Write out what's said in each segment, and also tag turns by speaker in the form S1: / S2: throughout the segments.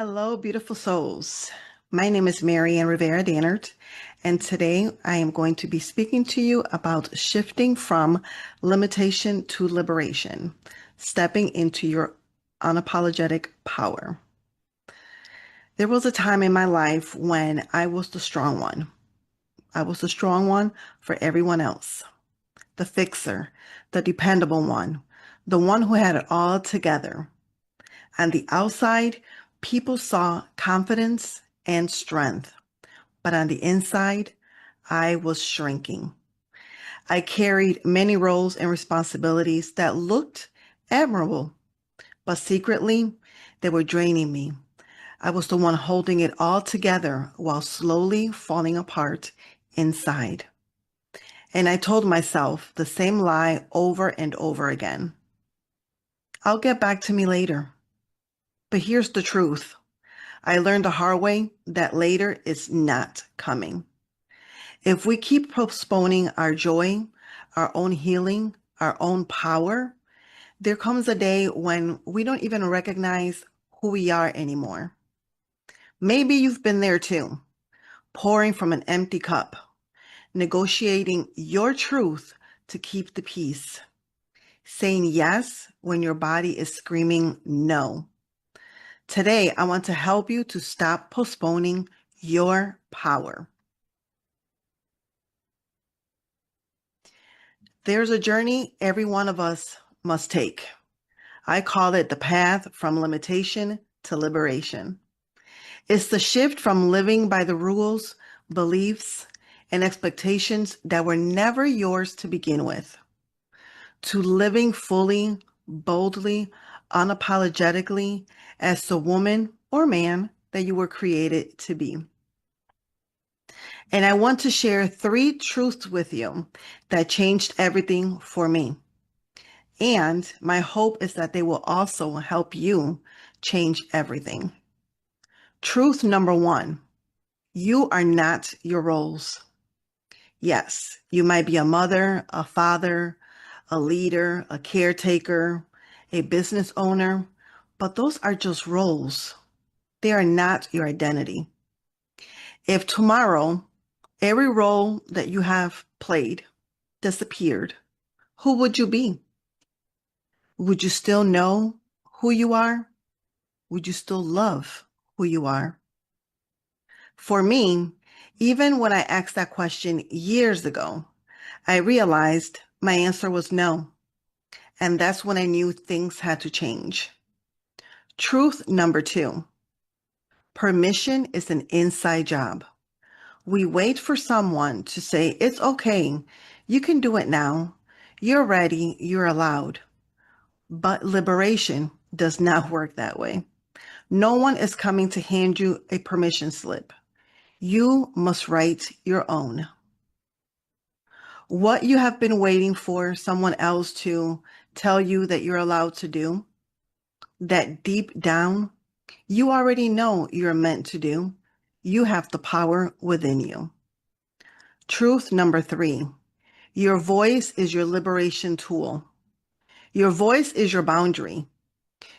S1: Hello, beautiful souls. My name is Maryann Rivera-Dannert, and today I am going to be speaking to you about shifting from limitation to liberation, stepping into your unapologetic power. There was a time in my life when I was the strong one. I was the strong one for everyone else, the fixer, the dependable one, the one who had it all together. On the outside, people saw confidence and strength, but on the inside, I was shrinking. I carried many roles and responsibilities that looked admirable, but secretly, they were draining me. I was the one holding it all together while slowly falling apart inside. And I told myself the same lie over and over again. I'll get back to me later. But here's the truth. I learned the hard way that later is not coming. If we keep postponing our joy, our own healing, our own power, there comes a day when we don't even recognize who we are anymore. Maybe you've been there too, pouring from an empty cup, negotiating your truth to keep the peace, saying yes when your body is screaming no. Today, I want to help you to stop postponing your power. There's a journey every one of us must take. I call it the path from limitation to liberation. It's the shift from living by the rules, beliefs, and expectations that were never yours to begin with, to living fully, boldly, unapologetically as the woman or man that you were created to be. And I want to share 3 truths with you that changed everything for me. And my hope is that they will also help you change everything. Truth number 1, you are not your roles. Yes, you might be a mother, a father, a leader, a caretaker, a business owner, but those are just roles. They are not your identity. If tomorrow, every role that you have played disappeared, who would you be? Would you still know who you are? Would you still love who you are? For me, even when I asked that question years ago, I realized my answer was no. And that's when I knew things had to change. Truth number 2, permission is an inside job. We wait for someone to say, it's okay, you can do it now, you're ready, you're allowed. But liberation does not work that way. No one is coming to hand you a permission slip. You must write your own. What you have been waiting for someone else to tell you that you're allowed to do, that deep down, you already know you're meant to do, you have the power within you. Truth number 3, your voice is your liberation tool. Your voice is your boundary,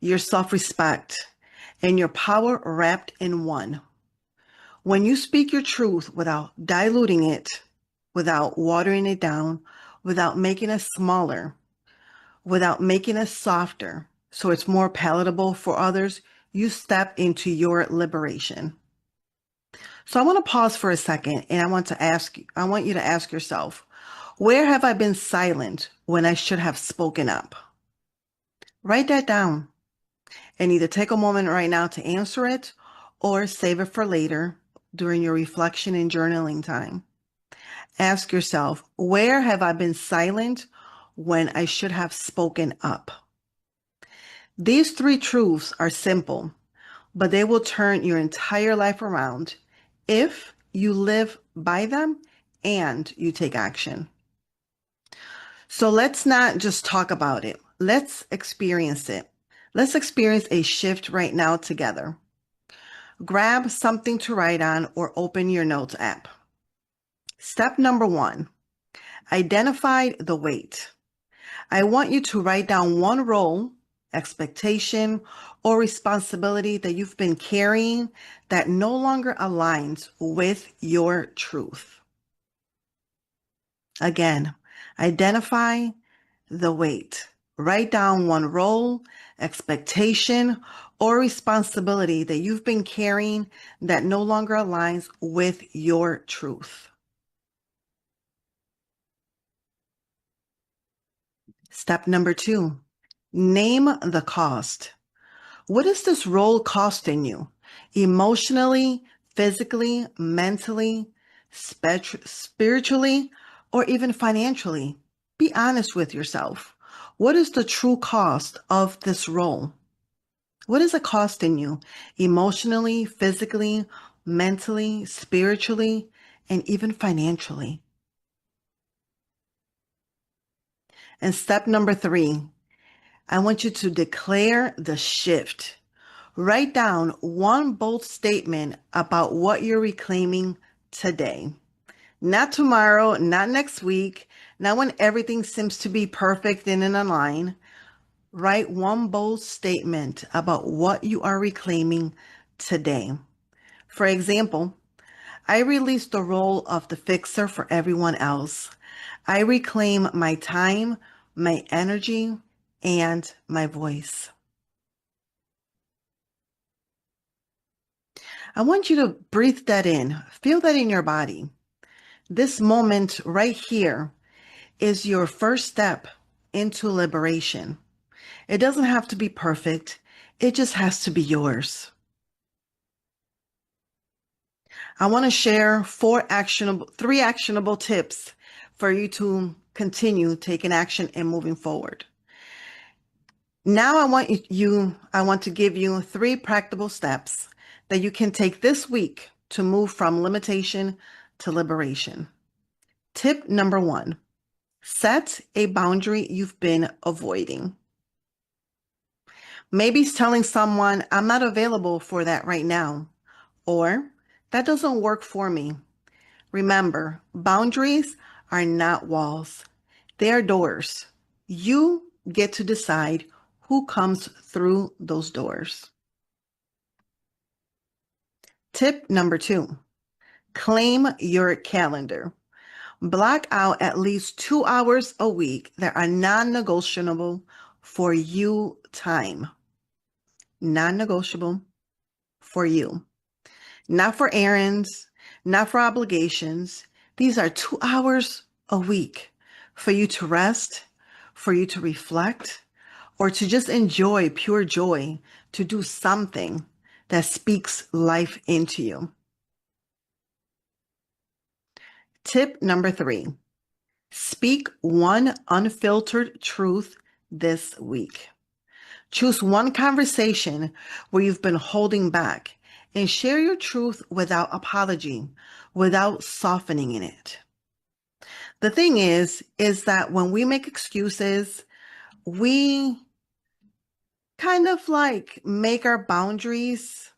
S1: your self-respect, and your power wrapped in one. When you speak your truth without diluting it, without watering it down, without making it smaller, without making it softer, so it's more palatable for others, you step into your liberation. So I want to pause for a second and I want you to ask yourself, where have I been silent when I should have spoken up? Write that down and either take a moment right now to answer it or save it for later during your reflection and journaling time. Ask yourself, where have I been silent when I should have spoken up? These 3 truths are simple, but they will turn your entire life around if you live by them and you take action. So let's not just talk about it. Let's experience it. Let's experience a shift right now together. Grab something to write on or open your notes app. Step number 1, identify the weight. I want you to write down one role expectation, or responsibility that you've been carrying that no longer aligns with your truth. Again, identify the weight. Write down one role, expectation, or responsibility that you've been carrying that no longer aligns with your truth. Step number 2, name the cost. What is this role costing you? Emotionally, physically, mentally, spiritually, or even financially? Be honest with yourself. What is the true cost of this role? What is it costing you emotionally, physically, mentally, spiritually, and even financially? And step number 3, I want you to declare the shift. Write down one bold statement about what you're reclaiming today. Not tomorrow, not next week, not when everything seems to be perfect and in a line. Write one bold statement about what you are reclaiming today. For example, I release the role of the fixer for everyone else. I reclaim my time, my energy, and my voice. I want you to breathe that in. Feel that in your body. This moment right here is your first step into liberation. It doesn't have to be perfect. It just has to be yours. I want to share three actionable tips for you to continue taking action and moving forward. Now I want to give you 3 practical steps that you can take this week to move from limitation to liberation. Tip number 1, set a boundary you've been avoiding. Maybe it's telling someone, I'm not available for that right now, or that doesn't work for me. Remember, boundaries are not walls. They are doors. You get to decide who comes through those doors. Tip number 2, claim your calendar. Block out at least 2 hours a week that are non-negotiable for you time. Non-negotiable for you. Not for errands, not for obligations. These are 2 hours a week for you to rest, for you to reflect, or to just enjoy pure joy, to do something that speaks life into you. Tip number 3, speak one unfiltered truth this week. Choose one conversation where you've been holding back and share your truth without apology, without softening in it. The thing is that when we make excuses, we kind of like make our boundaries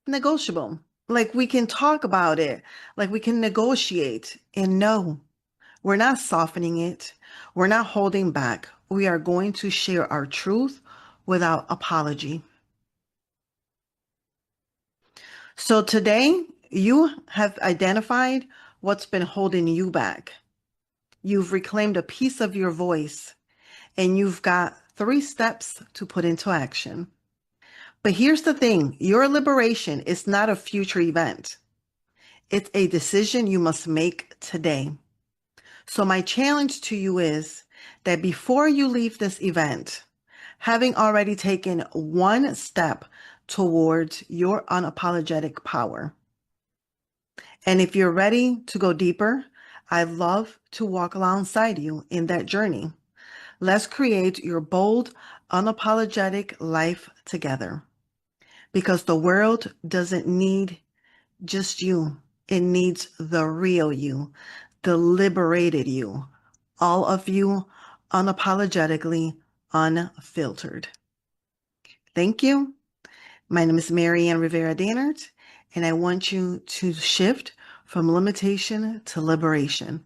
S1: negotiable. Like we can talk about it, like we can negotiate. And no, we're not softening it. We're not holding back. We are going to share our truth without apology. So today, you have identified what's been holding you back. You've reclaimed a piece of your voice, and you've got 3 steps to put into action. But here's the thing, your liberation is not a future event. It's a decision you must make today. So my challenge to you is that before you leave this event, having already taken 1 step towards your unapologetic power. And if you're ready to go deeper, I'd love to walk alongside you in that journey. Let's create your bold, unapologetic life together. Because the world doesn't need just you. It needs the real you, the liberated you, all of you unapologetically unfiltered. Thank you. My name is Maryann Rivera-Dannert, and I want you to shift from limitation to liberation.